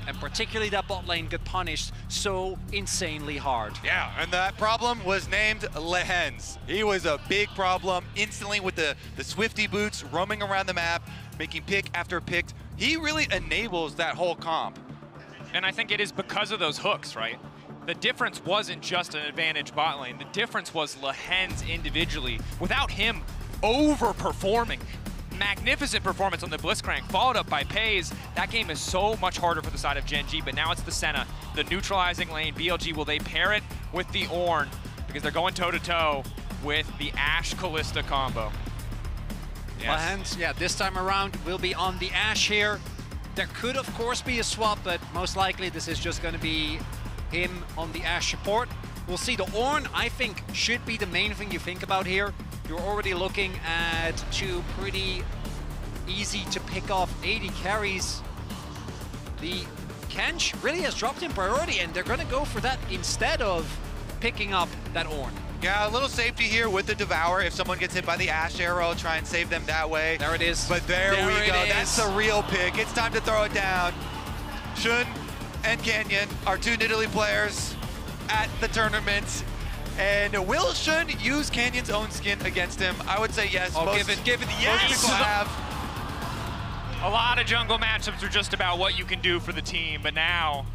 and particularly that bot lane got punished so insanely hard. Yeah, and that problem was named Lehends. He was a big problem instantly with the Swifty boots roaming around the map, making pick after pick. He really enables that whole comp. And I think it is because of those hooks, right? The difference wasn't just an advantage bot lane. The difference was Lehends individually, without him overperforming. Magnificent performance on the Blitzcrank, followed up by Peyz. That game is so much harder for the side of Gen.G, but now it's the Senna, the neutralizing lane. BLG, will they pair it with the Ornn? Because they're going toe-to-toe with the Ashe Kalista combo. Yes. Lehends, yeah, this time around will be on the Ashe here. There could, of course, be a swap, but most likely this is just going to be him on the Ashe support. We'll see. The Ornn, I think, should be the main thing you think about here. You're already looking at two pretty easy to pick off AD carries. The Kench really has dropped in priority, and they're going to go for that instead of picking up that Ornn. Yeah, a little safety here with the Devour. If someone gets hit by the Ashe arrow, try and save them that way. There it is. But there we go. That's a real pick. It's time to throw it down. Shun and Canyon are two Nidalee players at the tournament. And will Shun use Canyon's own skin against him? I would say yes. Oh, give it, yes! Most people have. A lot of jungle matchups are just about what you can do for the team, but now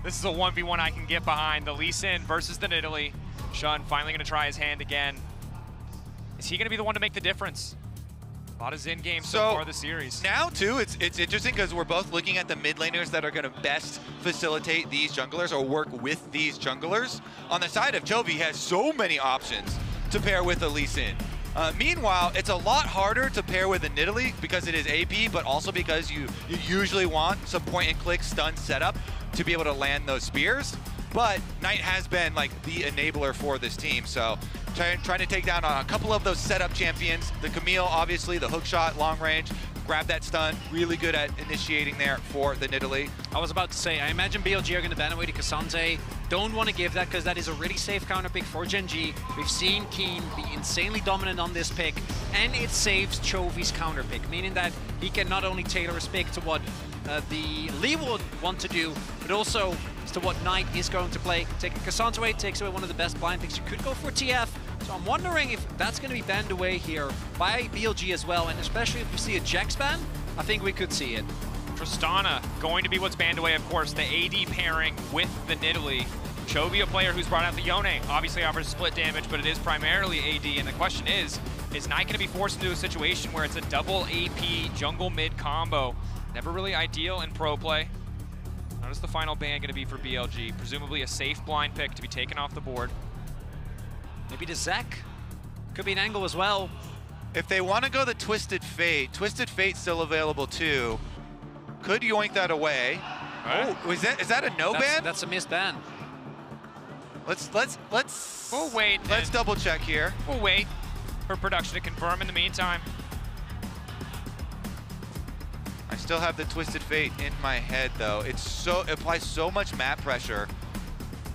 this is a 1v1 I can get behind. The Lee Sin versus the Nidalee. Shun finally going to try his hand again. Is he going to be the one to make the difference? A lot of Zen games so far this series. Now, too, it's interesting because we're both looking at the mid laners that are going to best facilitate these junglers or work with these junglers. On the side of Chovy, he has so many options to pair with a Lee Sin. Meanwhile, it's a lot harder to pair with a Nidalee because it is AP, but also because you usually want some point-and-click stun setup to be able to land those spears. But Knight has been like the enabler for this team, so trying to take down a couple of those setup champions. The Camille, obviously, the hook shot, long range, grab that stun, really good at initiating there for the Nidalee. I was about to say, I imagine BLG are going to ban away to Cassandre. Don't want to give that because that is a really safe counter pick for Gen.G. We've seen Kiin be insanely dominant on this pick, and it saves Chovy's counter pick, meaning that he can not only tailor his pick to what the Lee would want to do, but also to what Knight is going to play. Taking Cassandra away takes away one of the best blind picks. You could go for TF, so I'm wondering if that's going to be banned away here by BLG as well, and especially if we see a Jax ban, I think we could see it. Tristana going to be what's banned away, of course, the AD pairing with the Nidalee. Chovy, a player who's brought out the Yone, obviously offers split damage, but it is primarily AD, and the question is Knight going to be forced into a situation where it's a double AP jungle mid combo? Never really ideal in pro play. How is the final ban going to be for BLG? Presumably a safe blind pick to be taken off the board. Maybe to Zek. Could be an angle as well. If they want to go the Twisted Fate's still available too. Could yoink that away. Right. Oh, is that a no ban? That's a missed ban. Let's we'll wait. Let's double check here. We'll wait for production to confirm in the meantime. I still have the Twisted Fate in my head though. It applies so much map pressure.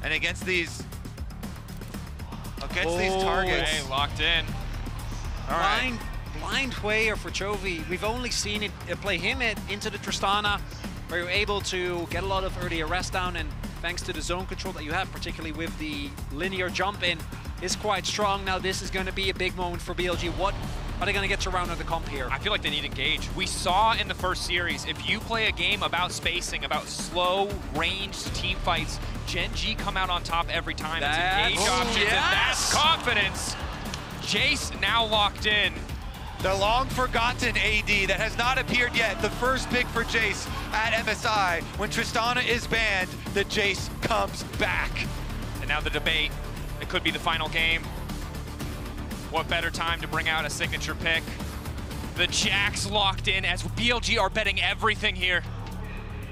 And against these targets. Hey, locked in. All right. Blind Hwei for Chovy. We've only seen it play him into the Tristana, where you're able to get a lot of early arrest down, and thanks to the zone control that you have, particularly with the linear jump in, is quite strong. Now this is going to be a big moment for BLG. What are they going to get to round out the comp here? I feel like they need engage. We saw in the first series, if you play a game about spacing, about slow, ranged team fights, Gen.G come out on top every time. It's engage options, and that's confidence. Jayce now locked in. The long-forgotten AD that has not appeared yet. The first pick for Jayce at MSI. When Tristana is banned, the Jayce comes back. And now the debate. It could be the final game. What better time to bring out a signature pick? The Jax locked in as BLG are betting everything here.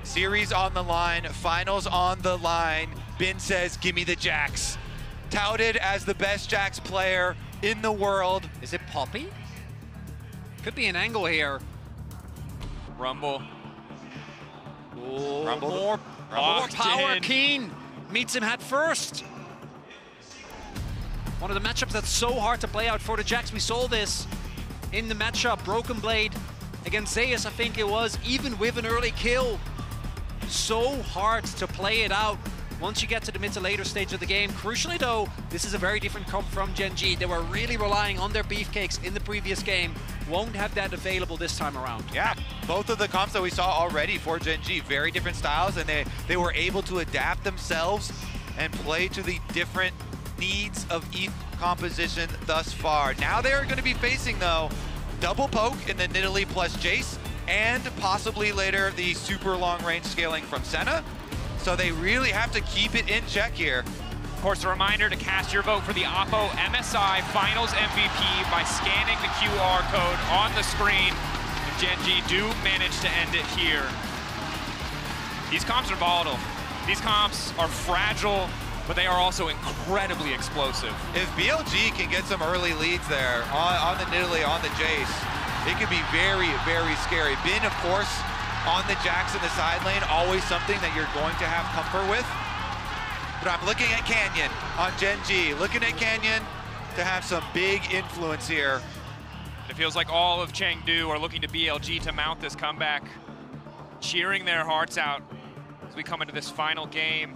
Series on the line, finals on the line. Bin says, give me the Jax. Touted as the best Jax player in the world. Is it Poppy? Could be an angle here. Rumble. Ooh, Rumble. More power. Kiin meets him head first. One of the matchups that's so hard to play out for the Jax. We saw this in the matchup, Broken Blade against Zayce, I think it was, even with an early kill. so hard to play it out once you get to the mid to later stage of the game. Crucially though, this is a very different comp from Gen.G. They were really relying on their beefcakes in the previous game. Won't have that available this time around. Yeah, both of the comps that we saw already for Gen.G, very different styles, and they were able to adapt themselves and play to the different needs of each composition thus far. Now they are going to be facing, though, double poke in the Nidalee plus Jayce, and possibly later the super long range scaling from Senna. So they really have to keep it in check here. Of course, a reminder to cast your vote for the Oppo MSI Finals MVP by scanning the QR code on the screen. If Gen.G do manage to end it here. These comps are volatile. These comps are fragile, but they are also incredibly explosive. If BLG can get some early leads there on the Nidalee, on the Jayce, it could be very, very scary. Bin, of course, on the Jax in the side lane, always something that you're going to have comfort with. But I'm looking at Canyon on Gen.G, looking at Canyon to have some big influence here. It feels like all of Chengdu are looking to BLG to mount this comeback, cheering their hearts out as we come into this final game.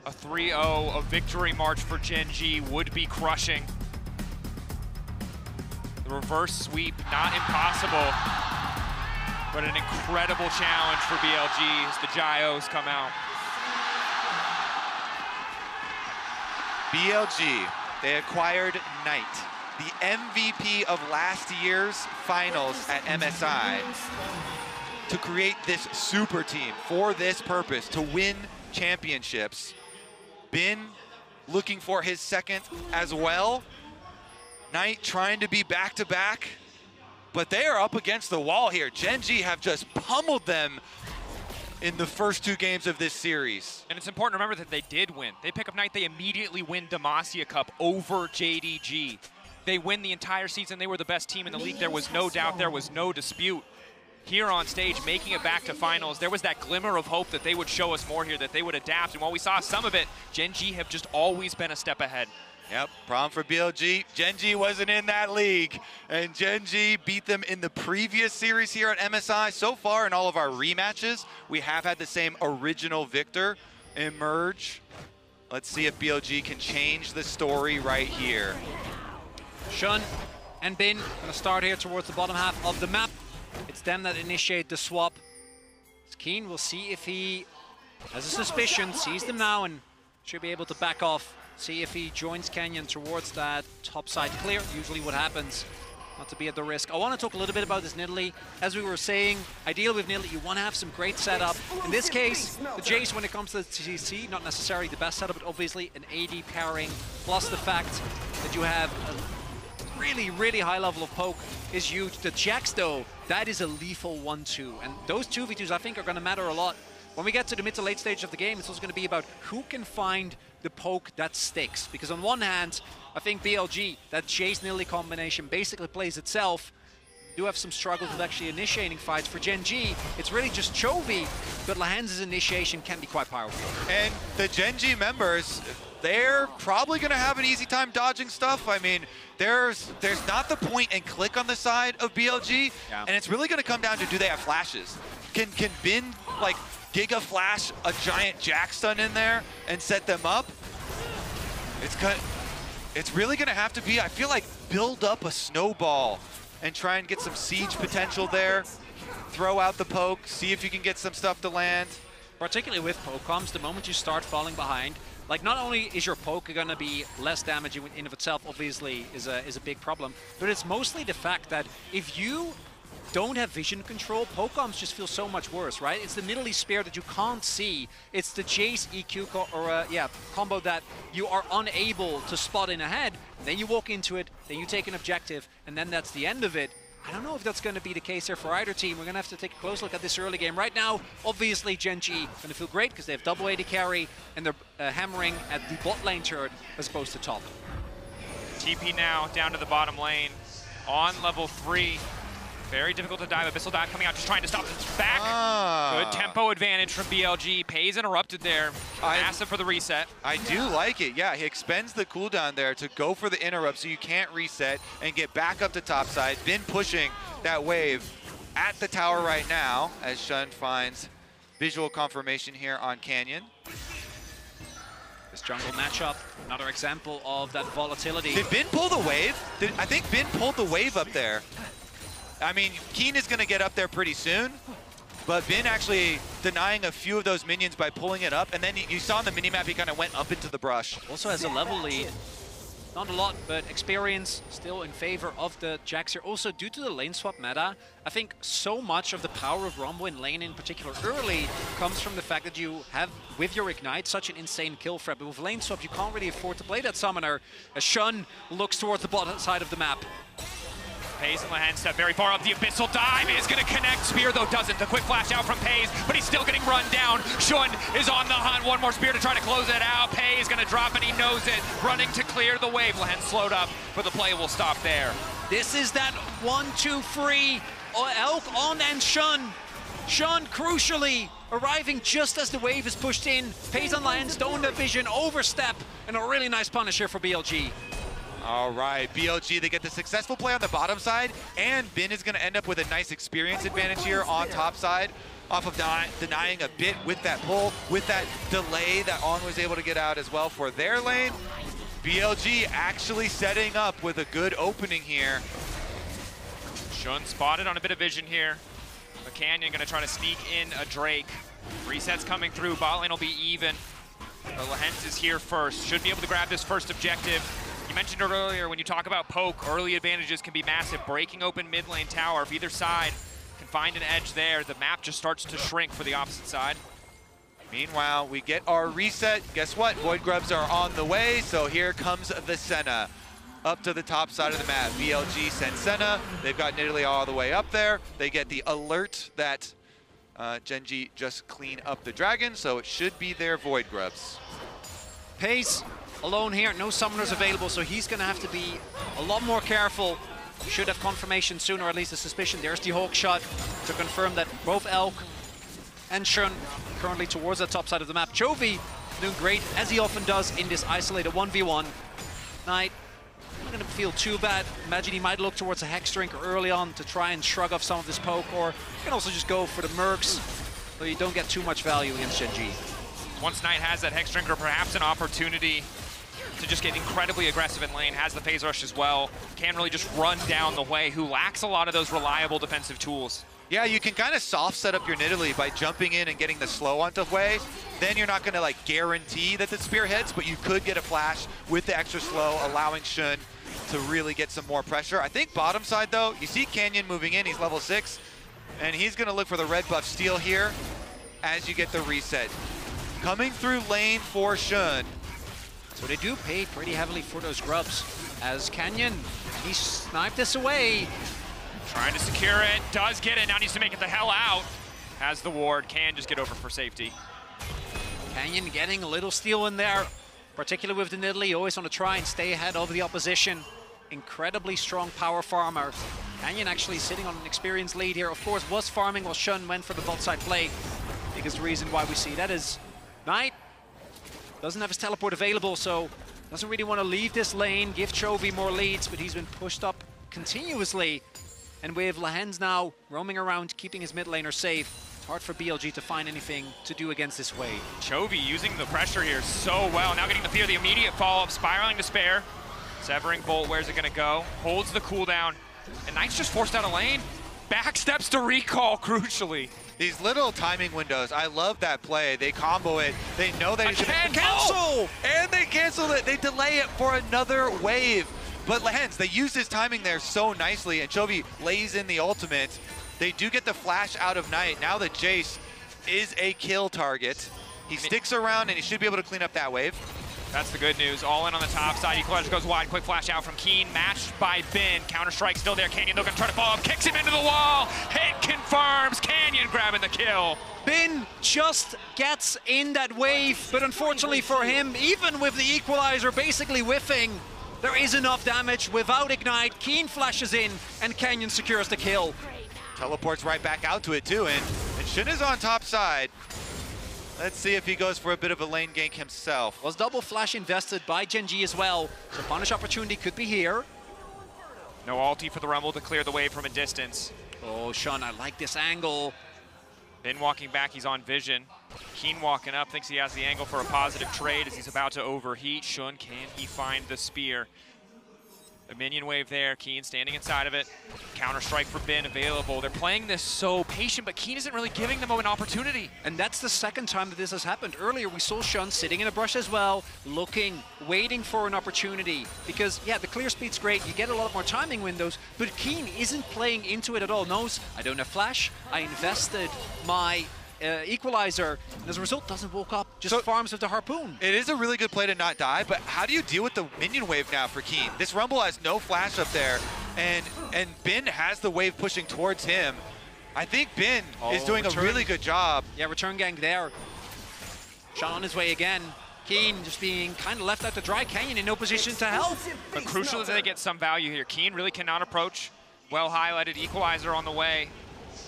A 3-0, a victory march for Gen.G would be crushing. The reverse sweep, not impossible, but an incredible challenge for BLG as the Gyos come out. BLG, they acquired Knight, the MVP of last year's finals at MSI, to create this super team for this purpose, to win championships. Bin looking for his second as well. Knight trying to be back-to-back, but they are up against the wall here. Gen.G have just pummeled them in the first two games of this series. And it's important to remember that they did win. They pick up Knight, they immediately win Demacia Cup over JDG. They win the entire season. They were the best team in the league. There was no doubt, there was no dispute. Here on stage, making it back to finals, there was that glimmer of hope that they would show us more here, that they would adapt. And while we saw some of it, Gen.G have just always been a step ahead. Yep, problem for BLG. Gen.G wasn't in that league, and Gen.G beat them in the previous series here at MSI. So far in all of our rematches, we have had the same original victor emerge. Let's see if BLG can change the story right here. Shun and Bin gonna start here towards the bottom half of the map. It's them that initiate the swap. Kiin will see if he has a suspicion, sees them now, and should be able to back off. See if he joins Canyon towards that top side clear. Usually what happens, not to be at the risk. I want to talk a little bit about this Nidalee. As we were saying, ideally with Nidalee, you want to have some great setup. In this case, the Jayce, when it comes to the TCC, not necessarily the best setup, but obviously an AD pairing, plus the fact that you have a really, really high level of poke is huge. The Jax, though, that is a lethal 1-2. And those 2v2s, I think, are going to matter a lot. When we get to the mid to late stage of the game, it's also going to be about who can find the poke that sticks. Because on one hand, I think BLG, that Jayce-Nidalee combination basically plays itself. Do have some struggles with actually initiating fights. For Gen.G, it's really just Chovy, but Lehends' initiation can be quite powerful. And the Gen.G members, they're probably going to have an easy time dodging stuff. I mean, there's not the point and click on the side of BLG, and it's really going to come down to, do they have flashes? Can Bin, like, Giga Flash a giant Jack stun in there and set them up? It's really gonna have to be, I feel like, build up a snowball and try and get some siege potential there. Throw out the poke, see if you can get some stuff to land. Particularly with poke comms, the moment you start falling behind, like, not only is your poke gonna be less damage in of itself, obviously is a big problem, but it's mostly the fact that if you don't have vision control, poke comms just feel so much worse, right? It's the Nidalee spear that you can't see. It's the Jayce EQ combo that you are unable to spot in ahead. Then you walk into it, then you take an objective, and then that's the end of it. I don't know if that's going to be the case here for either team. We're going to have to take a close look at this early game. Right now, obviously, Gen.G going to feel great because they have double AD carry, and they're hammering at the bot lane turret as opposed to top. TP now down to the bottom lane on level 3. Very difficult to dive. Abyssal Dive coming out, just trying to stop it back. Good tempo advantage from BLG. Peyz interrupted there. Massive for the reset. I do like it. Yeah, he expends the cooldown there to go for the interrupt so you can't reset and get back up to top side. Been pushing that wave at the tower right now as Shun finds visual confirmation here on Canyon. This jungle matchup, another example of that volatility. Did Bin pull the wave? I think Bin pulled the wave up there. I mean, Kiin is going to get up there pretty soon, but Bin actually denying a few of those minions by pulling it up, and then you saw on the minimap he kind of went up into the brush. Also has a level lead. Not a lot, but experience still in favor of the Jax here. Also, due to the lane swap meta, I think so much of the power of Rumble in lane in particular early comes from the fact that you have, with your Ignite, such an insane kill threat. But with lane swap, you can't really afford to play that summoner as Shun looks towards the bottom side of the map. Peyz and Lehends step very far up. The Abyssal Dive is going to connect. Spear, though, doesn't. The quick flash out from Peyz, but he's still getting run down. Shun is on the hunt. One more Spear to try to close it out. Peyz going to drop, and he knows it. Running to clear the wave. Lehends slowed up, but the play will stop there. This is that 1-2-3. Elk on and Shun. Shun, crucially, arriving just as the wave is pushed in. Peyz and Lehends don't have vision. Overstep, and a really nice punish here for BLG. All right, BLG, they get the successful play on the bottom side, and Bin is going to end up with a nice experience advantage here on top side, off of denying a bit with that pull, with that delay that On was able to get out as well for their lane. BLG actually setting up with a good opening here. Shun spotted on a bit of vision here. The Canyon going to try to sneak in a Drake. Resets coming through, bot lane will be even. Lehends is here first, should be able to grab this first objective. You mentioned it earlier, when you talk about poke, early advantages can be massive. Breaking open mid lane tower, if either side can find an edge there, the map just starts to shrink for the opposite side. Meanwhile, we get our reset. Guess what? Void Grubs are on the way, so here comes the Senna. Up to the top side of the map. BLG sends Senna. They've got Nidalee all the way up there. They get the alert that Gen.G just clean up the dragon, so it should be their Void Grubs. Peyz alone here, no summoners available, so he's going to have to be a lot more careful. Should have confirmation soon, or at least a suspicion. There's the Hawk shot to confirm that both Elk and Shun currently towards the top side of the map. Chovy doing great, as he often does in this isolated 1v1. Knight not going to feel too bad. Imagine he might look towards a Hex Drink early on to try and shrug off some of this poke, or you can also just go for the Mercs, so you don't get too much value against Gen.G. Once Knight has that Hex Drinker, perhaps an opportunity to just get incredibly aggressive in lane, has the phase rush as well, can really just run down the Hwei, who lacks a lot of those reliable defensive tools. Yeah, you can kind of soft set up your Nidalee by jumping in and getting the slow onto Hwei. Then you're not going to like guarantee that the spear hits, but you could get a flash with the extra slow, allowing Shun to really get some more pressure. I think bottom side though, you see Canyon moving in, he's level 6, and he's going to look for the red buff steal here as you get the reset. Coming through lane for Shun. So they do pay pretty heavily for those grubs, as Canyon, he sniped this away. Trying to secure it, does get it, now needs to make it the hell out. Has the ward, can just get over for safety. Canyon getting a little steal in there, particularly with the Nidalee, always want to try and stay ahead of the opposition. Incredibly strong power farmer. Canyon actually sitting on an experienced lead here. Of course, was farming while Shun went for the bot side play. Biggest reason why we see that is Knight doesn't have his teleport available, so doesn't really want to leave this lane, give Chovy more leads, but he's been pushed up continuously. And with Lehends now roaming around, keeping his mid laner safe, it's hard for BLG to find anything to do against this Hwei. Chovy using the pressure here so well. Now getting the fear, the immediate follow-up, spiraling to spare. Severing Bolt, where's it gonna go? Holds the cooldown, and Knight's just forced out a lane. Back steps to recall, crucially. These little timing windows, I love that play. They combo it, they know they should cancel! And they cancel it, they delay it for another wave. But Lehends, they use his timing there so nicely, and Chovy lays in the ultimate. They do get the flash out of Knight. Now that Jayce is a kill target. He sticks around and he should be able to clean up that wave. That's the good news. All in on the top side. Equalizer goes wide. Quick flash out from Kiin. Matched by Bin. Counter-strike still there. Canyon, they're going to try to follow up. Kicks him into the wall. Hit confirms. Canyon grabbing the kill. Bin just gets in that wave, but unfortunately for him, even with the equalizer basically whiffing, there is enough damage without Ignite. Kiin flashes in, and Canyon secures the kill. Teleports right back out to it too, and Shin is on top side. Let's see if he goes for a bit of a lane gank himself. Was double flash invested by Gen.G as well, so punish opportunity could be here. No ulti for the Rumble to clear the wave from a distance. Oh, Sean, I like this angle. Bin walking back, he's on vision. Kiin walking up, thinks he has the angle for a positive trade as he's about to overheat. Shun, can he find the spear? The minion wave there, Kiin standing inside of it. Counter-strike for Bin available. They're playing this so patient, but Kiin isn't really giving them an opportunity. And that's the second time that this has happened. Earlier, we saw Shun sitting in a brush as well, looking, waiting for an opportunity. Because, yeah, the clear speed's great, you get a lot more timing windows, but Kiin isn't playing into it at all. Knows, I don't have flash, I invested my equalizer, and as a result doesn't woke up, just farms with the harpoon. It is a really good play to not die, but how do you deal with the minion wave now for Kiin? This Rumble has no flash up there, and Bin has the wave pushing towards him. I think Bin is doing a really good job. Yeah, return gang there. Sean on his way again. Kiin just being kind of left out to dry. Canyon in no position to help. But crucial is that they get some value here. Kiin really cannot approach. Well highlighted equalizer on the way.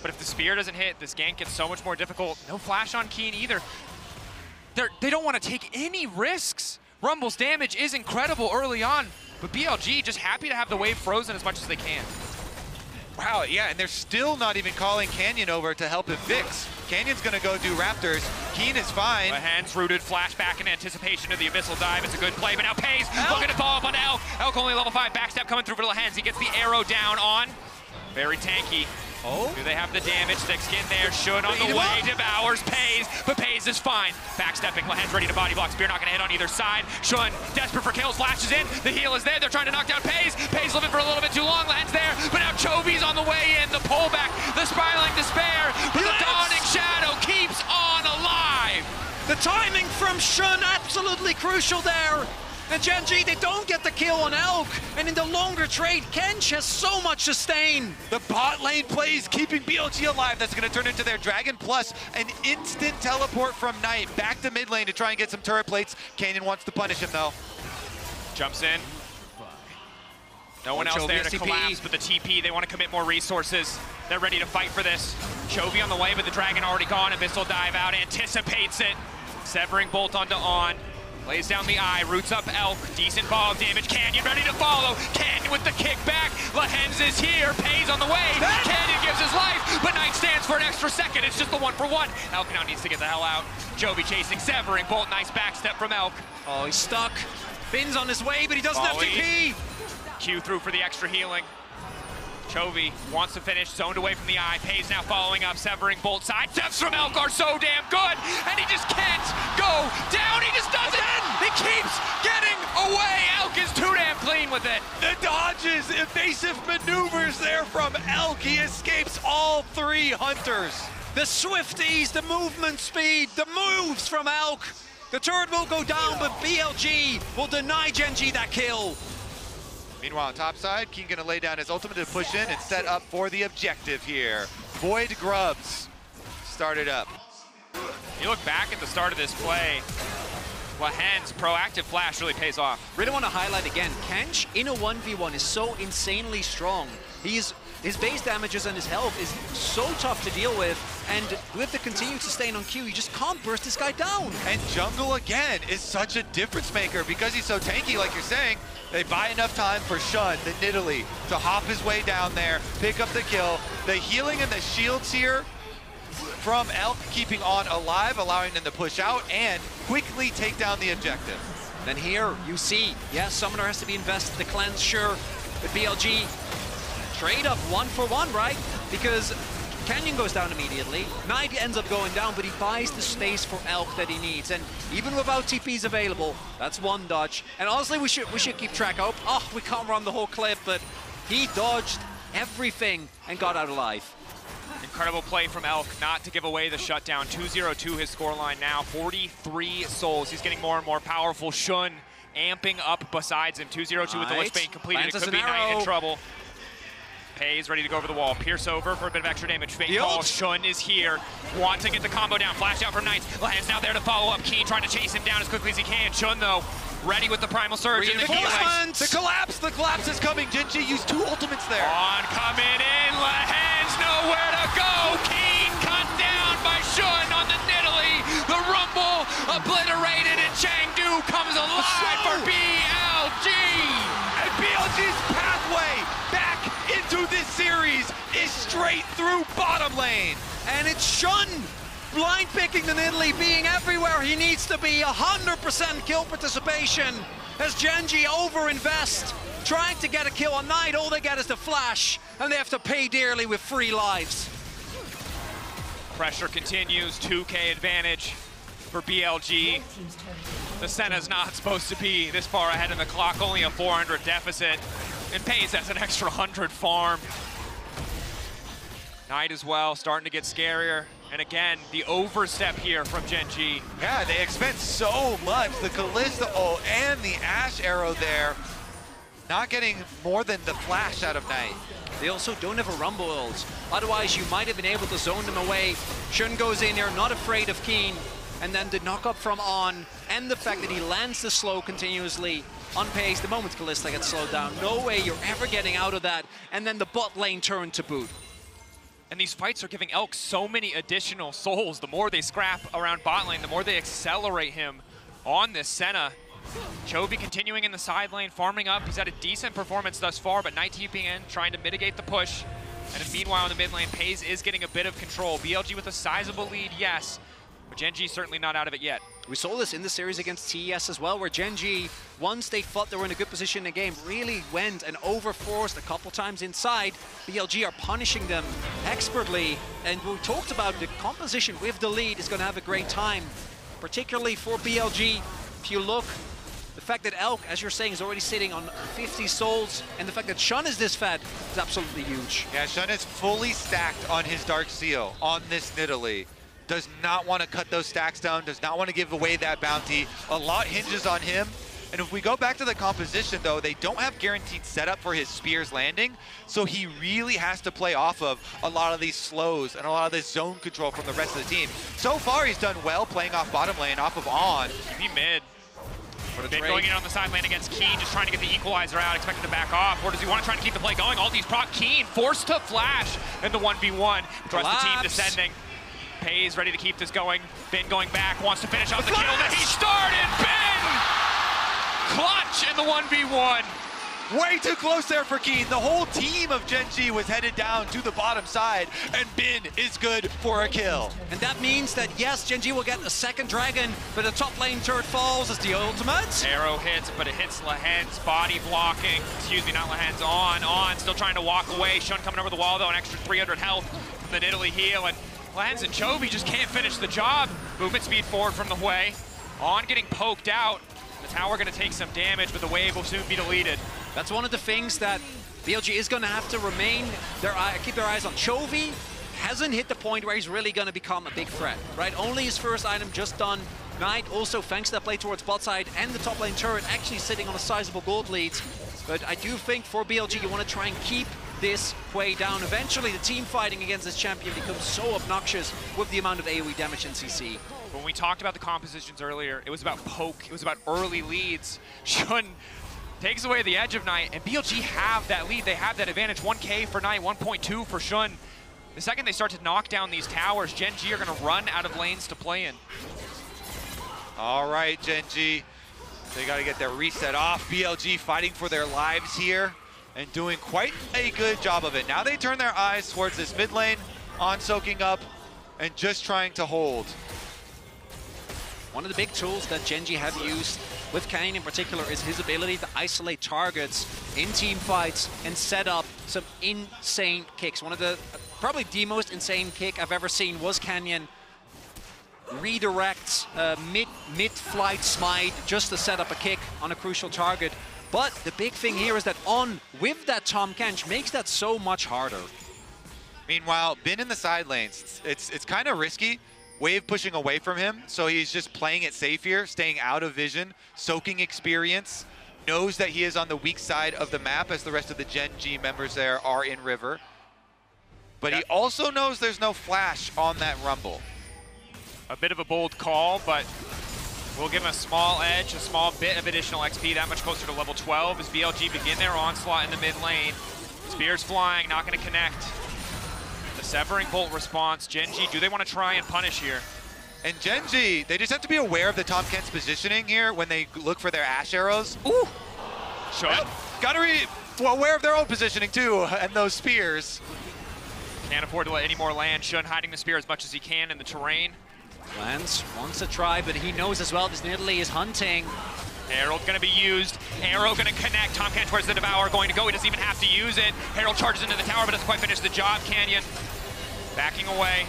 But if the spear doesn't hit, this gank gets so much more difficult. No flash on Kiin either. They don't want to take any risks. Rumble's damage is incredible early on, but BLG just happy to have the wave frozen as much as they can. Wow, yeah, and they're still not even calling Canyon over to help him fix. Canyon's gonna go do Raptors. Kiin is fine. Lehends rooted flashback in anticipation of the Abyssal Dive. It's a good play, but now Peyz looking to follow up on Elk. Elk only level 5, backstep coming through for Lehends. He gets the arrow down on. Very tanky. Oh. Do they have the damage? Thick skin there. Should on the way. Devours Peyz, but Peyz is fine. Backstepping. Lehends ready to body block. Spear not going to hit on either side. Shun desperate for kills. Flashes in. The heal is there. They're trying to knock down Peyz. Peyz living for a little bit too long. Lehends there. But now Chovy's on the way in. The pullback. The spiraling despair. But the dawning shadow keeps on alive. The timing from Shun absolutely crucial there. And Gen.G, they don't get the kill on Elk, and in the longer trade, Kench has so much sustain. The bot lane plays keeping BLG alive. That's going to turn into their Dragon plus an instant teleport from Knight back to mid lane to try and get some turret plates. Canyon wants to punish him though. Jumps in. No one else there to collapse, but the TP, they want to commit more resources. They're ready to fight for this. Chovy on the way, but the Dragon already gone. Abyssal Dive out, anticipates it. Severing Bolt onto On. Lays down the eye, roots up Elk, decent ball of damage. Canyon ready to follow. Canyon with the kickback. Lehends is here. Peyz on the way. Canyon gives his life, but Knight stands for an extra second. It's just the 1-for-1. Elk now needs to get the hell out. Chovy chasing, severing Bolt. Nice backstep from Elk. Oh, he's stuck. Bin's on his way, but he doesn't have TP. Q through for the extra healing. Chovy wants to finish, zoned away from the eye. Peyz now following up, severing Bolt. Side steps from Elk are so damn good, and he just can't go down. He just doesn't. He keeps getting away. Elk is too damn clean with it. The dodges, evasive maneuvers there from Elk. He escapes all 3 hunters. The swifties, the movement speed, the moves from Elk. The turret will go down, but BLG will deny Gen.G that kill. Meanwhile, on top side, Kiin gonna lay down his ultimate to push in and set up for the objective here. Void Grubs started up. You look back at the start of this play, Lehends' proactive flash really pays off. Really want to highlight again, Kench in a 1v1 is so insanely strong. His base damages and his health is so tough to deal with, and with the continued sustain on Q, you just can't burst this guy down. And jungle again is such a difference maker because he's so tanky, like you're saying. They buy enough time for Shun, the Nidalee, to hop his way down there, pick up the kill. The healing and the shields here from Elk keeping On alive, allowing them to push out and quickly take down the objective. Then here, you see, yes, Summoner has to be invested, the cleanse, sure, but BLG trade up 1-for-1, right? Because Canyon goes down immediately, Knight ends up going down, but he buys the space for Elk that he needs, and even without TPs available, that's one dodge. And honestly, we should keep track of, we can't run the whole clip, but he dodged everything and got out alive. Incredible play from Elk, not to give away the shutdown. 2-0-2 his scoreline now, 43 souls. He's getting more and more powerful. Shun amping up besides him. 2-0-2 with the Lich Bane completed. It could be Knight in trouble. Peyz ready to go over the wall. Pierce over for a bit of extra damage. Fake call. Shun is here. Want to get the combo down. Flash out from Knights. Lehends now there to follow up. Kiin trying to chase him down as quickly as he can. Shun, though, ready with the Primal Surge. And the collapse is coming. Gen.G used 2 ultimates there. On coming in. Lehends nowhere to go. Kiin cut down by Shun on the Nidalee. The Rumble obliterated, and Chengdu comes alive for BLG. And BLG's pathway back series is straight through bottom lane. And it's Shun blind picking the Nidalee, being everywhere he needs to be. 100% kill participation as Gen.G overinvest, trying to get a kill on Knight. All they get is the flash, and they have to pay dearly with 3 lives. Pressure continues, 2K advantage for BLG. The Senna's not supposed to be this far ahead in the clock, only a 400 deficit. And Peyz has an extra 100 farm. Knight as well, starting to get scarier. And again, the overstep here from Gen.G. Yeah, they expend so much. The Kalista ult and the Ashe arrow there. Not getting more than the flash out of Knight. They also don't have a rumble ult. Otherwise, you might have been able to zone them away. Shun goes in here, not afraid of Kiin. And then the knock-up from On, and the fact that he lands the slow continuously on Peyz. The moment Kalista gets slowed down, no way you're ever getting out of that. And then the bot lane turn to boot. And these fights are giving Elk so many additional souls. The more they scrap around bot lane, the more they accelerate him on this Senna. Chovy continuing in the side lane, farming up. He's had a decent performance thus far, but Knight TPing in, trying to mitigate the push. And meanwhile in the mid lane, Peyz is getting a bit of control. BLG with a sizable lead, yes, but Gen.G certainly not out of it yet. We saw this in the series against TES as well, where Gen.G, once they thought they were in a good position in the game, really went and overforced a couple times inside. BLG are punishing them expertly, and we talked about the composition with the lead is going to have a great time, particularly for BLG. If you look, the fact that Elk, as you're saying, is already sitting on 50 souls, and the fact that Shun is this fed is absolutely huge. Yeah, Shun is fully stacked on his Dark Seal on this Nidalee. Does not want to cut those stacks down, does not want to give away that bounty. A lot hinges on him. And if we go back to the composition though, they don't have guaranteed setup for his spears landing, so he really has to play off of a lot of these slows and a lot of this zone control from the rest of the team. So far he's done well playing off bottom lane, off of On. He mid. Mid going in on the side lane against Kiin, just trying to get the equalizer out, expecting to back off. Or does he want to try to keep the play going? All these proc Kiin forced to flash in the 1v1. The rest of the team descending. Peyz ready to keep this going. Ben going back, wants to finish off the kill that he started. Ben! Clutch in the 1v1. Way too close there for Kiin. The whole team of Gen.G was headed down to the bottom side, and Bin is good for a kill. And that means that, yes, Gen.G will get a second dragon, but the top lane turret falls as the ultimate. Arrow hits, but it hits Lehends, body blocking. Excuse me, not Lehends, On, still trying to walk away. Shun coming over the wall, though, an extra 300 health from the Nidalee heal, and Lehends and Chovy just can't finish the job. Movement speed forward from the Hwei. On getting poked out. The tower going to take some damage, but the wave will soon be deleted. That's one of the things that BLG is going to have to keep their eyes on. Chovy hasn't hit the point where he's really going to become a big threat, right? Only his first item just done. Knight also, thanks to that play towards bot side and the top lane turret, actually sitting on a sizable gold lead. But I do think for BLG, you want to try and keep this Hwei down. Eventually, the team fighting against this champion becomes so obnoxious with the amount of AoE damage in CC. When we talked about the compositions earlier, it was about poke, it was about early leads. Shun takes away the edge of Knight, and BLG have that lead. They have that advantage. 1K for Knight, 1.2 for Shun. The second they start to knock down these towers, Gen.G are going to run out of lanes to play in. All right, Gen.G, they got to get their reset off. BLG fighting for their lives here and doing quite a good job of it. Now they turn their eyes towards this mid lane, On soaking up and just trying to hold. One of the big tools that Gen.G have used with Kiin in particular is his ability to isolate targets in team fights and set up some insane kicks. One of the, probably the most insane kick I've ever seen was Canyon redirects mid-flight smite just to set up a kick on a crucial target. But the big thing here is that On, with that Tahm Kench, makes that so much harder. Meanwhile, Bin in the side lanes, it's kind of risky. Wave pushing away from him, so he's just playing it safe here, staying out of vision, soaking experience, knows that he is on the weak side of the map as the rest of the Gen.G members there are in River. But he also knows there's no flash on that Rumble. A bit of a bold call, but we'll give him a small edge, a small bit of additional XP, that much closer to level 12 as BLG begin their onslaught in the mid lane. Spears flying, not going to connect. The Severing Bolt response, Gen.G, do they want to try and punish here? And Gen.G, they just have to be aware of the Tahm Kench's positioning here when they look for their Ashe arrows. Ooh! Shun. Gotta aware of their own positioning too, and those spears. Can't afford to let any more land. Shun hiding the spear as much as he can in the terrain. Lance wants to try, but he knows as well this Nidalee is hunting. Herald gonna be used. Arrow gonna connect. Tahm Kench, where's the Devourer going to go? He doesn't even have to use it. Herald charges into the tower, but doesn't quite finish the job. Canyon backing away.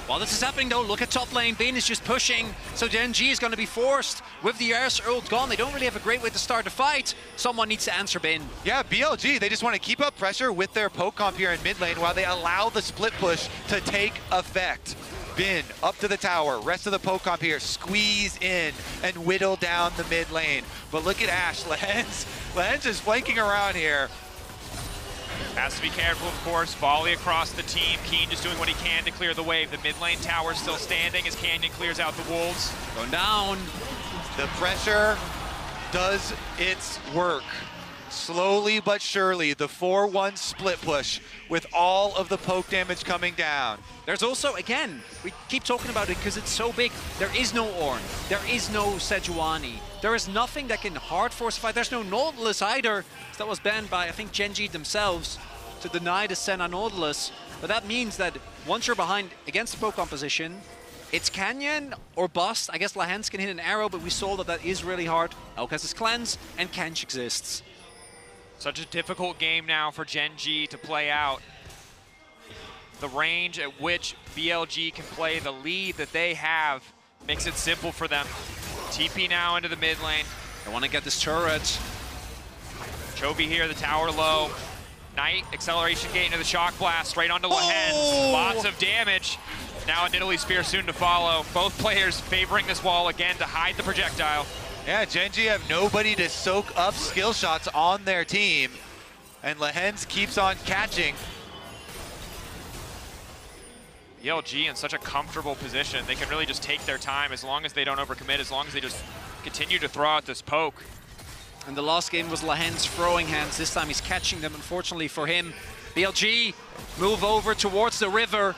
While this is happening though, look at top lane. Bin is just pushing, so Gen.G is going to be forced. With the Arse ult gone, they don't really have a great way to start a fight. Someone needs to answer Bin. Yeah, BLG, they just want to keep up pressure with their poke comp here in mid lane while they allow the split push to take effect. Bin up to the tower, rest of the poke comp here, squeeze in and whittle down the mid lane. But look at Ashe, Lehends is flanking around here. Has to be careful, of course. Volley across the team. Kiin just doing what he can to clear the wave. The mid lane tower still standing as Canyon clears out the wolves. Going down. The pressure does its work. Slowly but surely, the 4-1 split push with all of the poke damage coming down. There's also, again, we keep talking about it because it's so big. There is no Ornn. There is no Sejuani. There is nothing that can hard force fight. There's no Nautilus either. That was banned by, I think, Gen.G themselves to deny the Senna Nautilus. But that means that once you're behind against the poke composition, it's Canyon or bust. I guess Lehends can hit an arrow, but we saw that that is really hard. Elk has his cleanse, and Kench exists. Such a difficult game now for Gen.G to play out. The range at which BLG can play, the lead that they have, makes it simple for them. TP now into the mid lane. They want to get this turret. Chovy here, the tower low. Knight, acceleration gate into the shock blast, right onto Lehends. Lots of damage. Now a Nidalee spear soon to follow. Both players favoring this wall again to hide the projectile. Yeah, Gen.G have nobody to soak up skill shots on their team. And Lehends keeps on catching. BLG in such a comfortable position. They can really just take their time as long as they don't overcommit, as long as they just continue to throw out this poke. And the last game was Lehends throwing hands. This time he's catching them, unfortunately for him. BLG move over towards the river.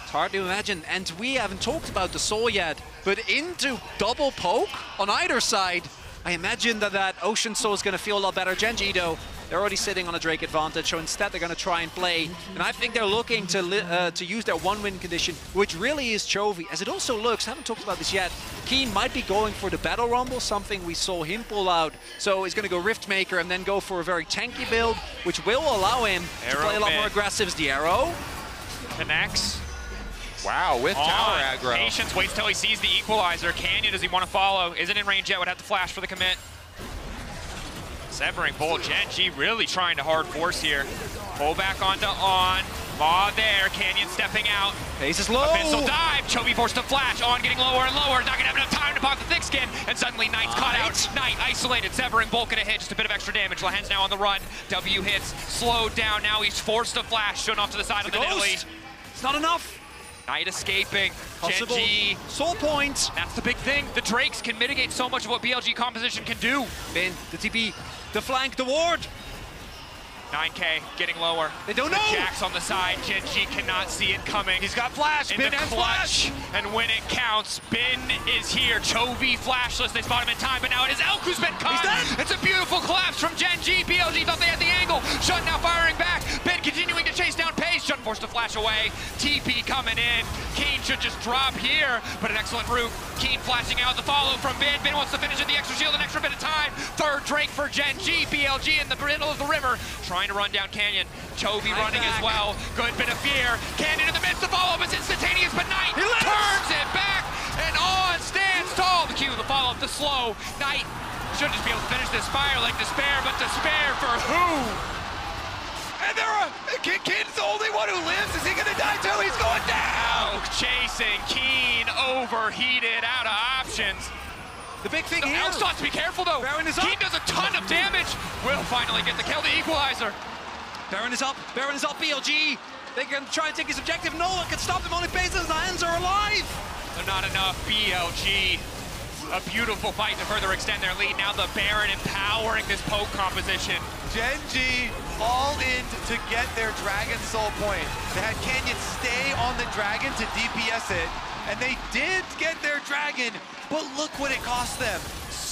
It's hard to imagine. And we haven't talked about the soul yet, but into double poke on either side. I imagine that Ocean Soul is going to feel a lot better. Gen.G though, they're already sitting on a Drake advantage, so instead they're going to try and play. And I think they're looking to use their one-win condition, which really is Chovy. As it also looks, haven't talked about this yet, Kiin might be going for the Battle Rumble, something we saw him pull out. So he's going to go Riftmaker and then go for a very tanky build, which will allow him to play a lot more aggressive as the arrow. Connects. Wow, with tower aggro. Patience, waits till he sees the equalizer. Canyon, does he want to follow? Isn't in range yet, would have to flash for the commit. Severing Bolt, Gen.G really trying to hard force here. Pull back onto On. Maw there, Canyon stepping out. Peyz is low. A pistol dive, Chovy forced to flash. On getting lower and lower, not gonna have enough time to pop the thick skin. And suddenly Knight's caught out. Knight isolated, Severing Bolt gonna hit, just a bit of extra damage. Lehends now on the run. W hits, slowed down, now he's forced to flash. Shown off to the side of the Nidalee. It's not enough. Knight escaping, Possible Gen.G. soul point. That's the big thing. The Drakes can mitigate so much of what BLG composition can do. Bin, the TP, the flank, the ward. 9K getting lower. They don't know. Jax on the side. Gen.G cannot see it coming. He's got flash. In Bin the has clutch. flash. And when it counts, Bin is here. Chovy flashless. They spot him in time, but now it is Elk who's been caught. It's a beautiful collapse from Gen.G. BLG thought they had the angle. Shun now firing back. Bin continuing to chase down Peyz. Shun forced to flash away. TP coming in. Kiin should just drop here, but an excellent route. Kiin flashing out the follow from Bin. Bin wants to finish in the extra shield, an extra bit of time. Third Drake for Gen.G. BLG in the middle of the river, trying to run down Canyon. Chovy running as well. Good bit of fear. Canyon in the midst, the follow-up is instantaneous, but Knight turns it back, and On stands tall. The cue, the follow-up, the slow. Knight should just be able to finish this fire like Despair, but Despair for who? And Kiin's the only one who lives. Is he gonna die too? He's going down. Chasing Kiin, overheated, out of options. The big thing here. Elk starts to be careful though. Baron is up. Kiin does a ton of damage. Will finally get the kill, the equalizer. Baron is up. Baron is up. BLG. They can try and take his objective. No one can stop them. Only Peyz and Lehends are alive. They're not enough. BLG. A beautiful fight to further extend their lead. Now the Baron empowering this poke composition. Gen.G all in to get their Dragon Soul point. They had Canyon stay on the Dragon to DPS it, and they did get their Dragon, but look what it cost them.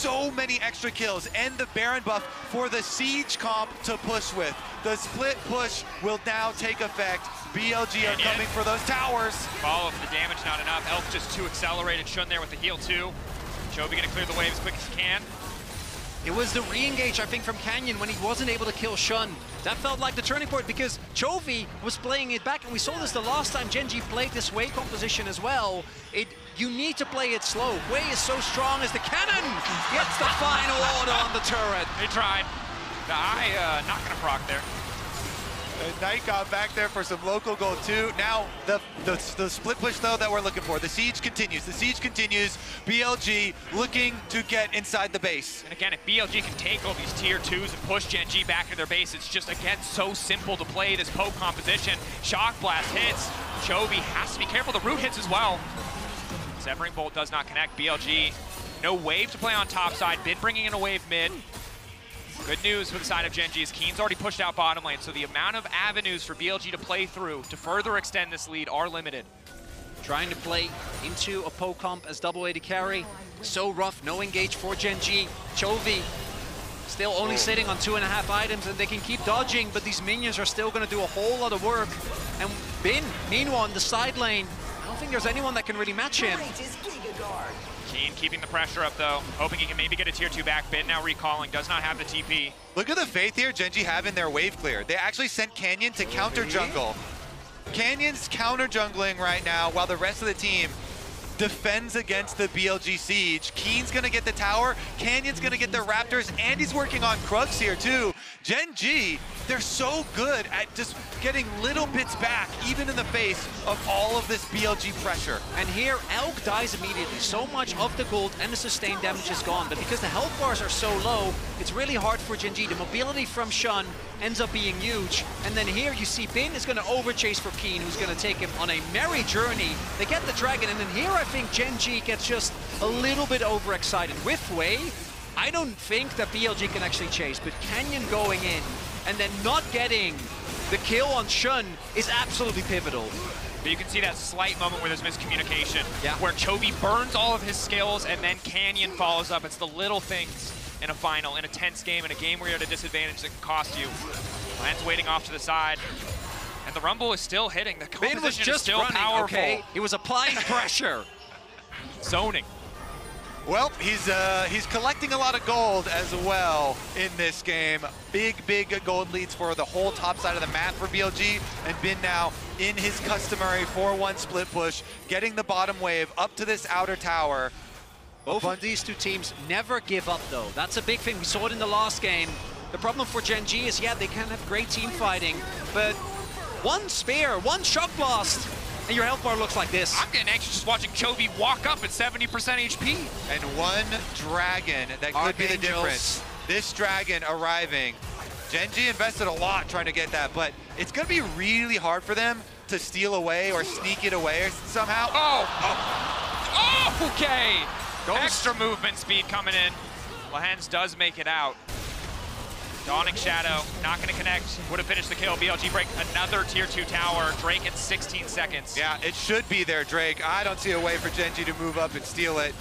so many extra kills and the Baron buff for the Siege comp to push with. The split push will now take effect. BLG are coming for those towers. Follow for the damage, not enough. Elk just too accelerated. Shun there with the heal too. Chovy gonna clear the wave as quick as he can. It was the re-engage, I think, from Canyon when he wasn't able to kill Shun. That felt like the turning point because Chovy was playing it back, and we saw this the last time Gen.G played this Hwei composition as well. You need to play it slow. Hwei is so strong as the cannon gets the final order on the turret. He tried. The eye not gonna proc there. Knight got back there for some local gold too. Now the split push though that we're looking for. The siege continues. The siege continues. BLG looking to get inside the base. And again, if BLG can take all these tier 2s and push Gen.G back into their base, it's just again so simple to play this poke composition. Shock blast hits. Chovy has to be careful. The root hits as well. Severing Bolt does not connect. BLG, no wave to play on top side. Been bringing in a wave mid. Good news for the side of Gen.G is Kiin's already pushed out bottom lane, so the amount of avenues for BLG to play through to further extend this lead are limited. Trying to play into a poke comp as double AD carry. So rough, no engage for Gen.G. Chovy still only sitting on 2.5 items, and they can keep dodging, but these minions are still going to do a whole lot of work. And Bin, meanwhile, in the side lane, I don't think there's anyone that can really match him. Kiin keeping the pressure up though, hoping he can maybe get a tier 2 back. Bin now recalling, does not have the TP. Look at the faith here Gen.G have in their wave clear. They actually sent Canyon to counter jungle. Canyon's counter jungling right now while the rest of the team defends against the BLG siege. Kiin's gonna get the tower, Canyon's gonna get the raptors, and he's working on Krugs here too. Gen.G, they're so good at just getting little bits back, even in the face of all of this BLG pressure. And here, Elk dies immediately. So much of the gold and the sustained damage is gone, but because the health bars are so low, it's really hard for Gen.G. The mobility from Shun ends up being huge. And then here you see Bin is gonna overchase for Kiin, who's gonna take him on a merry journey. They get the dragon, and then here I think Gen.G gets just a little bit overexcited. With Hwei, I don't think that BLG can actually chase, but Canyon going in and then not getting the kill on Shun is absolutely pivotal. But you can see that slight moment where there's miscommunication, yeah, where Chovy burns all of his skills and then Canyon follows up. It's the little things in a final, in a tense game, in a game where you're at a disadvantage that can cost you. Lance waiting off to the side. And the Rumble is still hitting. The composition is still powerful. Okay. He was applying pressure. Zoning. Well, he's collecting a lot of gold as well in this game. Big gold leads for the whole top side of the map for BLG, and Bin now in his customary 4-1 split push, getting the bottom wave up to this outer tower. Both of these two teams never give up though. That's a big thing. We saw it in the last game. The problem for Gen.G is, yeah, they can have great team fighting, but one spear, one shock blast, and your health bar looks like this. I'm getting anxious just watching Chovy walk up at 70% HP. And one dragon that could be the difference. This dragon arriving. Gen.G invested a lot trying to get that, but it's going to be really hard for them to steal away or sneak it away somehow. Oh, okay. Extra movement speed coming in. Lehends does make it out. Dawning Shadow, not going to connect. Would have finished the kill. BLG break another tier 2 tower. Drake in 16 seconds. Yeah, it should be there, Drake. I don't see a way for Gen.G to move up and steal it.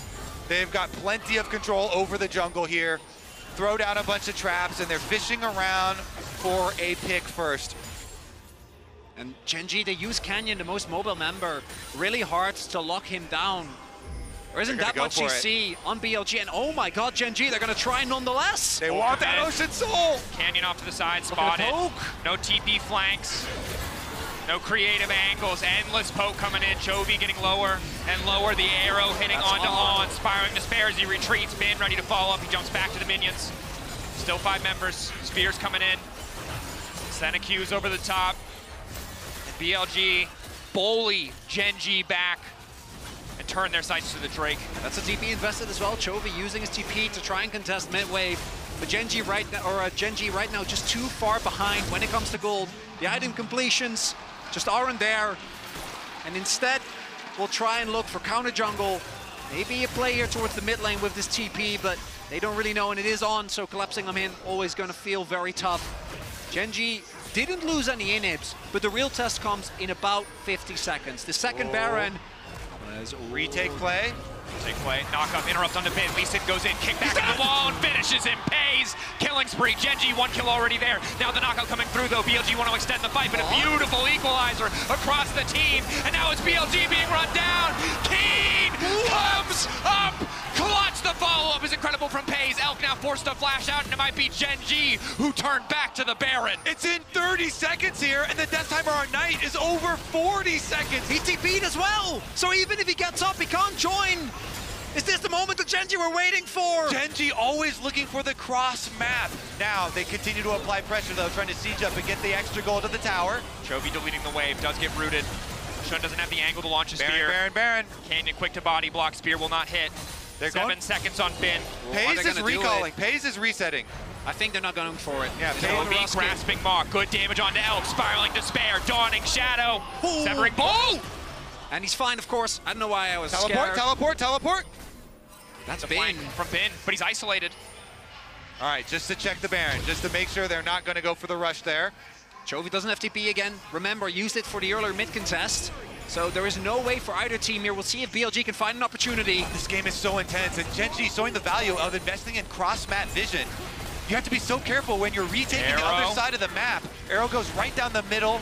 They've got plenty of control over the jungle here. Throw down a bunch of traps, and they're fishing around for a pick first. And Gen.G, they use Canyon, the most mobile member, really hard to lock him down. Or isn't that what you see on BLG? And oh my god, Gen.G, they're going to try nonetheless. They want that Ocean Soul. Canyon off to the side, spotted. No TP flanks. No creative angles. Endless poke coming in. Chovy getting lower and lower. The arrow hitting onto On. Spiraling despair as he retreats. Bin ready to follow up. He jumps back to the minions. Still 5 members. Spears coming in. Senna Q's over the top. And BLG bully Gen.G back and turn their sights to the Drake. That's a TP invested as well. Chovy using his TP to try and contest mid wave. But Gen.G right now, Gen.G right now just too far behind when it comes to gold. The item completions just aren't there. And instead, we'll try and look for counter jungle. Maybe a play here towards the mid lane with this TP, but they don't really know, and it is On, so collapsing them in always going to feel very tough. Gen.G didn't lose any inhibs, but the real test comes in about 50 seconds. The second Baron Retake play. Take play, knock up, interrupt onto Bin. Leeson goes in, kick back at the wall, and finishes him. Peyz, killing spree. Gen.G, 1 kill already there. Now the knockout coming through though. BLG want to extend the fight, but a beautiful equalizer across the team. And now it's BLG being run down. Kiin comes up. Clutch, the follow-up is incredible from Peyz. Elk now forced to flash out, and it might be Gen.G who turned back to the Baron. It's in 30 seconds here, and the death timer on Knight is over 40 seconds. He TP'd as well, so even if he gets up, he can't join. Is this the moment that Gen.G were waiting for? Gen.G always looking for the cross map. Now they continue to apply pressure though, trying to siege up and get the extra goal to the tower. Chovy deleting the wave, does get rooted. Shun doesn't have the angle to launch a spear. Baron. Canyon quick to body block, spear will not hit. They're 7 seconds on Bin. Peyz is recalling, Peyz is resetting. I think they're not going for it. Yeah, Chovy grasping Mach, good damage onto Elk, spiraling despair, dawning shadow, severing ball! And he's fine, of course. I don't know why I was Teleport. That's Bin from Bin, but he's isolated. All right, just to check the Baron, just to make sure they're not going to go for the rush there. Chovy doesn't have TP again. Remember, used it for the earlier mid contest. So there is no way for either team here. We'll see if BLG can find an opportunity. This game is so intense, and Gen.G showing the value of investing in cross-map vision. You have to be so careful when you're retaking the other side of the map. Arrow goes right down the middle.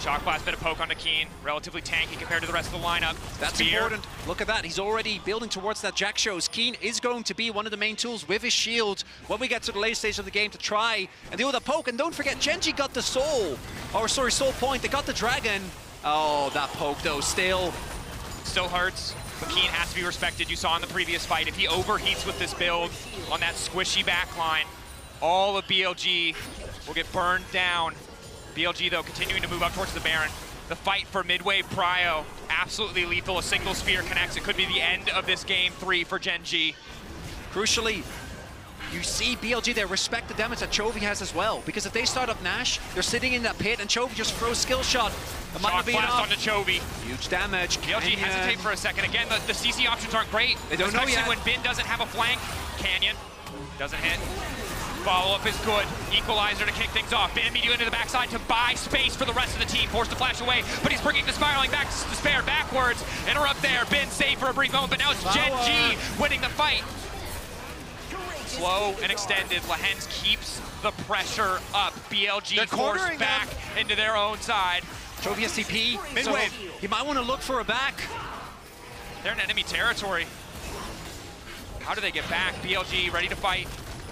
Shock blast, bit of poke onto Kiin. Relatively tanky compared to the rest of the lineup. That's important. Look at that. He's already building towards that Jack shows. Kiin is going to be one of the main tools with his shield when we get to the late stage of the game to try and deal with that poke. And don't forget, Gen.G got the soul. Or sorry, soul point. They got the dragon. Oh, that poke though, still hurts. But Kiin has to be respected. You saw in the previous fight, if he overheats with this build on that squishy backline, all of BLG will get burned down. BLG, though, continuing to move up towards the Baron. The fight for mid-wave prio, absolutely lethal. A single spear connects. It could be the end of this game 3 for Gen.G. Crucially, you see BLG, they respect the damage that Chovy has as well. Because if they start up Nash, they're sitting in that pit, and Chovy just throws skill shot. It might not be enough. Onto Chovy. Huge damage. BLG hesitate for a second. Again, the CC options aren't great. They don't know yet. Especially when Bin doesn't have a flank. Canyon doesn't hit. Follow-up is good. Equalizer to kick things off. Bin immediately into the backside to buy space for the rest of the team. Forced to flash away, but he's bringing the spiraling back to despair backwards. Interrupt there. Bin safe for a brief moment, but now it's Gen.G winning the fight. Slow and extended. Lehends keeps the pressure up. BLG forced back into their own side. Chovy has TP. Mid-wave. So he might want to look for a back. They're in enemy territory. How do they get back? BLG ready to fight.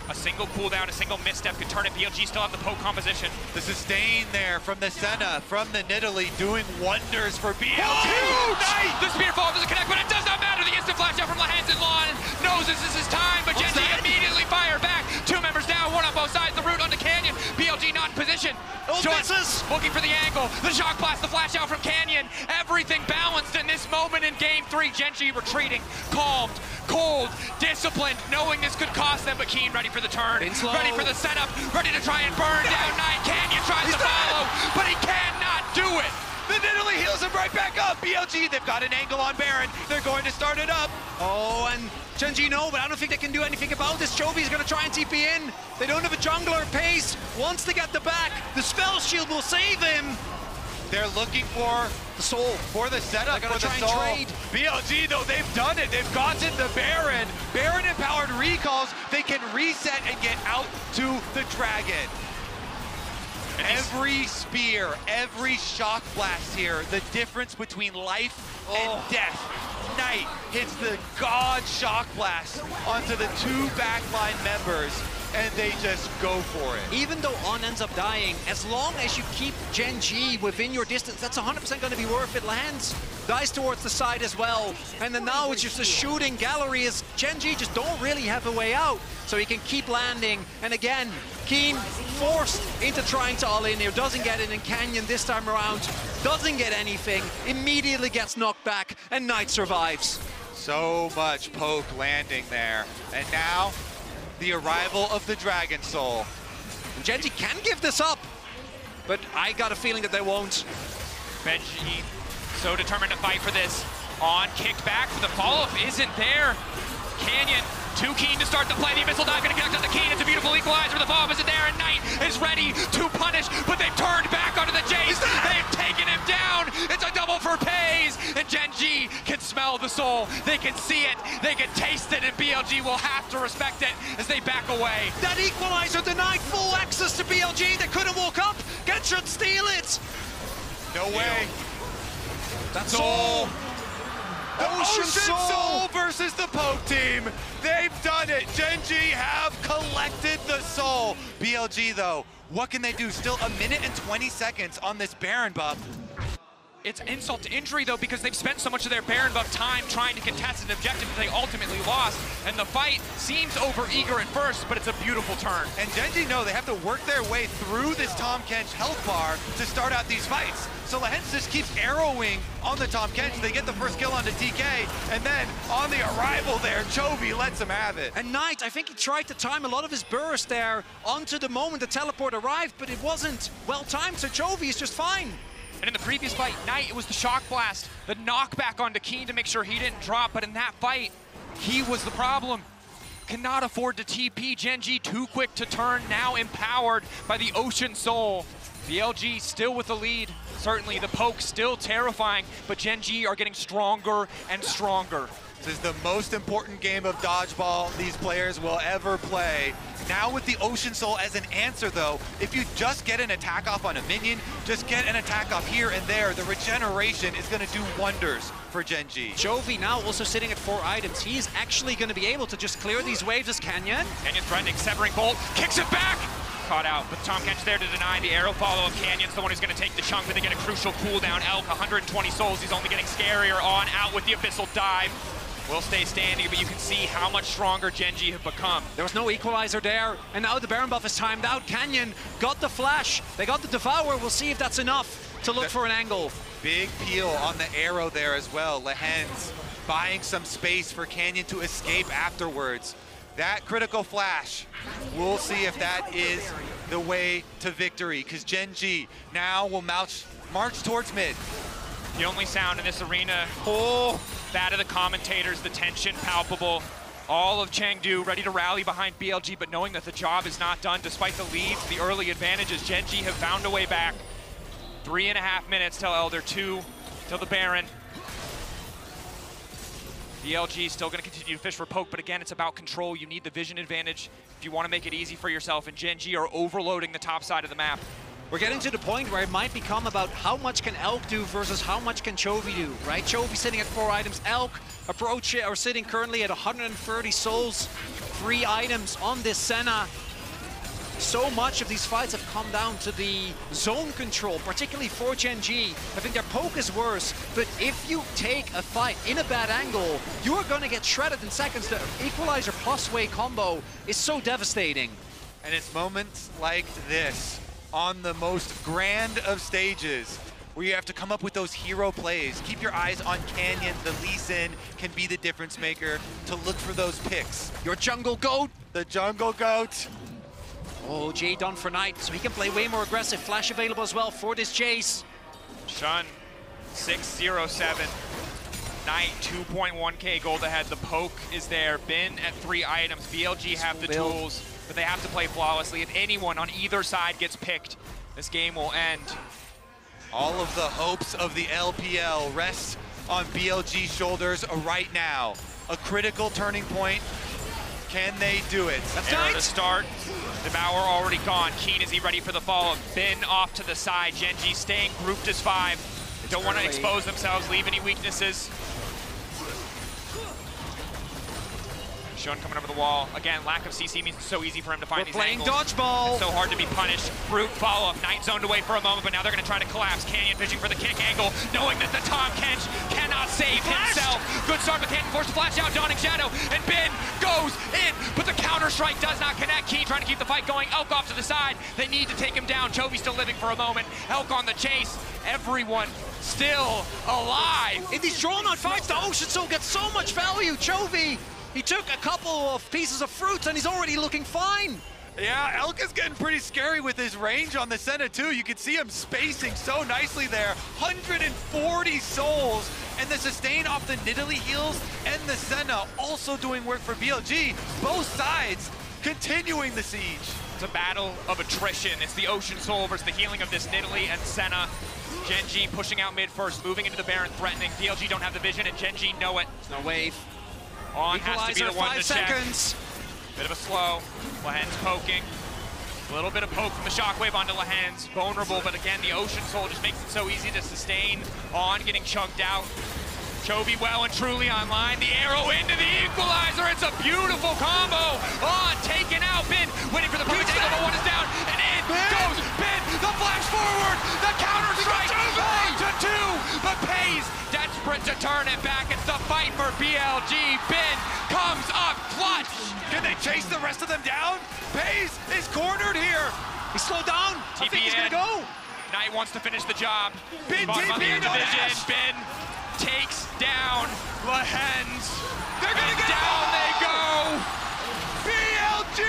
A single cooldown, a single misstep could turn it. BLG still have the poke composition. The sustain there from the Senna, from the Nidalee, doing wonders for BLG. Nice! The spear fall doesn't connect, but it does not matter. The instant flash out from Lehends and Lon knows this is his time, but Gen.G immediately fire back. 2 members down, 1 on both sides. The route onto Canyon. BLG not in position. Misses. Looking for the angle. The shock blast, the flash out from Canyon. Everything balanced in this moment in game 3. Gen.G retreating, calmed, cold, disciplined, knowing this could cost them, but Kiin ready for the turn, ready for the setup, ready to try and burn down Knight. Canyon tries to follow, but he cannot do it. The Nidalee heals him right back up. BLG, they've got an angle on Baron. They're going to start it up. Oh, and Gen.G no, but I don't think they can do anything about this. Chovy's going to try and TP in. They don't have a jungler. Peyz wants to get the back. The spell shield will save him. They're looking for the soul, for the setup, for the soul. Trade. BLG, though, they've done it. They've gotten the Baron. Baron-empowered recalls. They can reset and get out to the dragon. And every spear, every shock blast here, the difference between life and death. Knight hits the god shock blast onto the 2 backline members, and they just go for it. Even though On ends up dying, as long as you keep Gen.G within your distance, that's 100% going to be worth it. Lehends dies towards the side as well, and then now it's just a shooting gallery as Gen.G just don't really have a way out, so he can keep landing. And again, Kiin forced into trying to all in here, doesn't get it, and Canyon this time around doesn't get anything, immediately gets knocked back, and Knight survives. So much poke landing there, and now the arrival of the Dragon Soul. And Gen.G can give this up, but I got a feeling that they won't. Gen.G so determined to fight for this. On kicked back, but the follow-up isn't there. Canyon Too Kiin to start the play. The Abyssal Dive gonna connect on the Kiin. It's a beautiful equalizer, but the bomb isn't there, and Knight is ready to punish, but they've turned back onto the Jayce. They've taken him down. It's a double for Peyz, and Gen.G can smell the soul. They can see it, they can taste it, and BLG will have to respect it as they back away. That equalizer denied full access to BLG. They couldn't walk up. Kench should steal it. No way. That's all. The Ocean Soul versus the Poke team. They've done it. Gen.G have collected the soul. BLG, though, what can they do? Still 1 minute and 20 seconds on this Baron buff. It's insult to injury, though, because they've spent so much of their Baron buff time trying to contest an objective that they ultimately lost. And the fight seems over-eager at first, but it's a beautiful turn. And Gen.G know they have to work their way through this Tahm Kench health bar to start out these fights. So Lehends just keeps arrowing on the Tahm Kench. They get the first kill onto TK, and then on the arrival there, Chovy lets him have it. And Knight, I think he tried to time a lot of his burst there onto the moment the teleport arrived, but it wasn't well timed, so Chovy is just fine. And in the previous fight, Knight, it was the shock blast, the knockback onto Kiin to make sure he didn't drop, but in that fight, he was the problem. Cannot afford to TP. Gen.G too quick to turn, now empowered by the Ocean Soul. BLG still with the lead. Certainly the poke still terrifying, but Gen.G are getting stronger and stronger. This is the most important game of dodgeball these players will ever play. Now with the Ocean Soul as an answer, though, if you just get an attack off on a minion, just get an attack off here and there, the regeneration is going to do wonders for Gen.G. Chovy now also sitting at 4 items. He's actually going to be able to just clear these waves as Canyon. Canyon threatening, severing bolt, kicks it back! Caught out, but Tahm Kench there to deny the arrow follow-up. Canyon's the one who's going to take the chunk, but they get a crucial cooldown. Elk, 120 souls, he's only getting scarier on out with the Abyssal Dive. Will stay standing, but you can see how much stronger Gen.G have become. There was no equalizer there, and now the Baron buff is timed out. Canyon got the flash, they got the Devour. We'll see if that's enough to look for an angle. Big peel on the arrow there as well. Lehends buying some space for Canyon to escape afterwards. That critical flash, we'll see if that is the way to victory, because Gen.G now will march towards mid. The only sound in this arena, that of the commentators, the tension palpable. All of Chengdu ready to rally behind BLG, but knowing that the job is not done despite the leads, the early advantages. Gen.G have found a way back. 3.5 minutes till Elder, 2 till the Baron. BLG still going to continue to fish for poke, but again, it's about control. You need the vision advantage if you want to make it easy for yourself, and Gen.G are overloading the top side of the map. We're getting to the point where it might become about how much can Elk do versus how much can Chovy do, right? Chovy sitting at 4 items, Elk sitting currently at 130 souls, 3 items on this Senna. So much of these fights have come down to the zone control, particularly for Gen.G. I think their poke is worse, but if you take a fight in a bad angle, you are going to get shredded in seconds. The equalizer plus Hwei combo is so devastating. And it's moments like this, on the most grand of stages, where you have to come up with those hero plays. Keep your eyes on Canyon. The Lee Sin can be the difference maker to look for those picks. Your jungle goat. The jungle goat. Oh, Jay done for Knight, so he can play way more aggressive. Flash available as well for this Jayce. Shun, 607. Knight, 2.1k gold ahead. The poke is there. Bin at 3 items. BLG have the tools, but they have to play flawlessly. If anyone on either side gets picked, this game will end. All of the hopes of the LPL rest on BLG's shoulders right now. A critical turning point. Can they do it? That's Arrow to start. Devour already gone. Kiin, is he ready for the follow-up? Bin off to the side. Gen.G staying grouped as 5. They don't want to expose themselves, leave any weaknesses. Shun coming over the wall. Again, lack of CC means it's so easy for him to find these angles. We're playing dodgeball. It's so hard to be punished. Brute follow-up. Knight zoned away for a moment, but now they're going to try to collapse. Canyon fishing for the kick angle, knowing that the Tahm Kench cannot save himself. Good start, but Canyon forced to flash out. Dawning Shadow, and Bin goes in, but the counter-strike does not connect. Kiin trying to keep the fight going. Elk off to the side. They need to take him down. Chovy still living for a moment. Elk on the chase. Everyone still alive. In these drawn-out fights, the Ocean Soul gets so much value. Chovy, he took a couple of pieces of fruit and he's already looking fine. Yeah, Elk is getting pretty scary with his range on the Senna too. You can see him spacing so nicely there. 140 souls and the sustain off the Nidalee heals and the Senna also doing work for BLG. Both sides continuing the siege. It's a battle of attrition. It's the Ocean Soul versus the healing of this Nidalee and Senna. Gen.G pushing out mid first, moving into the Baron, threatening. BLG don't have the vision, and Gen.G know it. No wave. On has to be the one to check. 5 seconds. Bit of a slow. Lehends poking. A little bit of poke from the shockwave onto Lehends. Vulnerable, but again, the Ocean Soul just makes it so easy to sustain. On, getting chunked out. Chovy well and truly online. The arrow into the equalizer. It's a beautiful combo. On, taken out. Bin waiting for the perfect angle, but one is down. And in goes Bin. The flash forward. The counter strike. 3-2. But Peyz desperate to turn it back. It's the fight for BLG. Bin comes up clutch. Can they chase the rest of them down? Peyz is cornered here. He slowed down. I think he's gonna go. Knight wants to finish the job. Bin TP on division. Ashe. Bin takes down Lehends. They're gonna get down they go. BLG,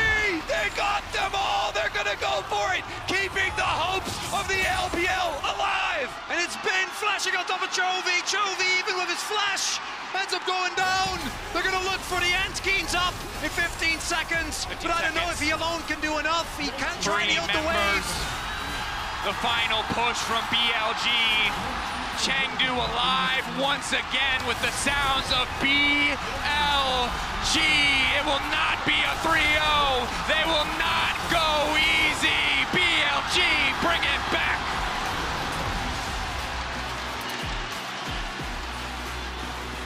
they got them all. They're gonna go for it, keeping the hopes of the LPL alive. And it's Ben flashing on top of Chovy. Chovy, even with his flash, ends up going down. They're gonna look for the end. Kiin's up in 15 seconds. But I don't know if he alone can do enough. He can't try and yield the wave. The final push from BLG. Chengdu alive once again with the sounds of BLG. It will not be a 3-0. They will not go easy. BLG, bring it back.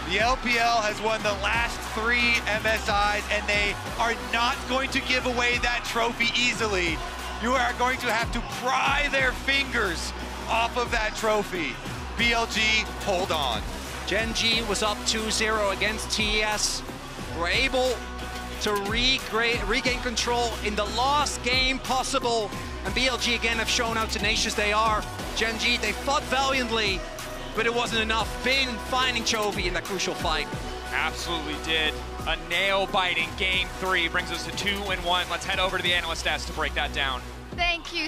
The LPL has won the last 3 MSIs, and they are not going to give away that trophy easily. You are going to have to pry their fingers off of that trophy. BLG, hold on. Gen.G was up 2-0 against TES. Were able to regain control in the last game possible. And BLG again have shown how tenacious they are. Gen.G, they fought valiantly, but it wasn't enough. Bin finding Chovy in that crucial fight. Absolutely did. A nail-biting game 3 brings us to 2-1. Let's head over to the analyst desk to break that down. Thank you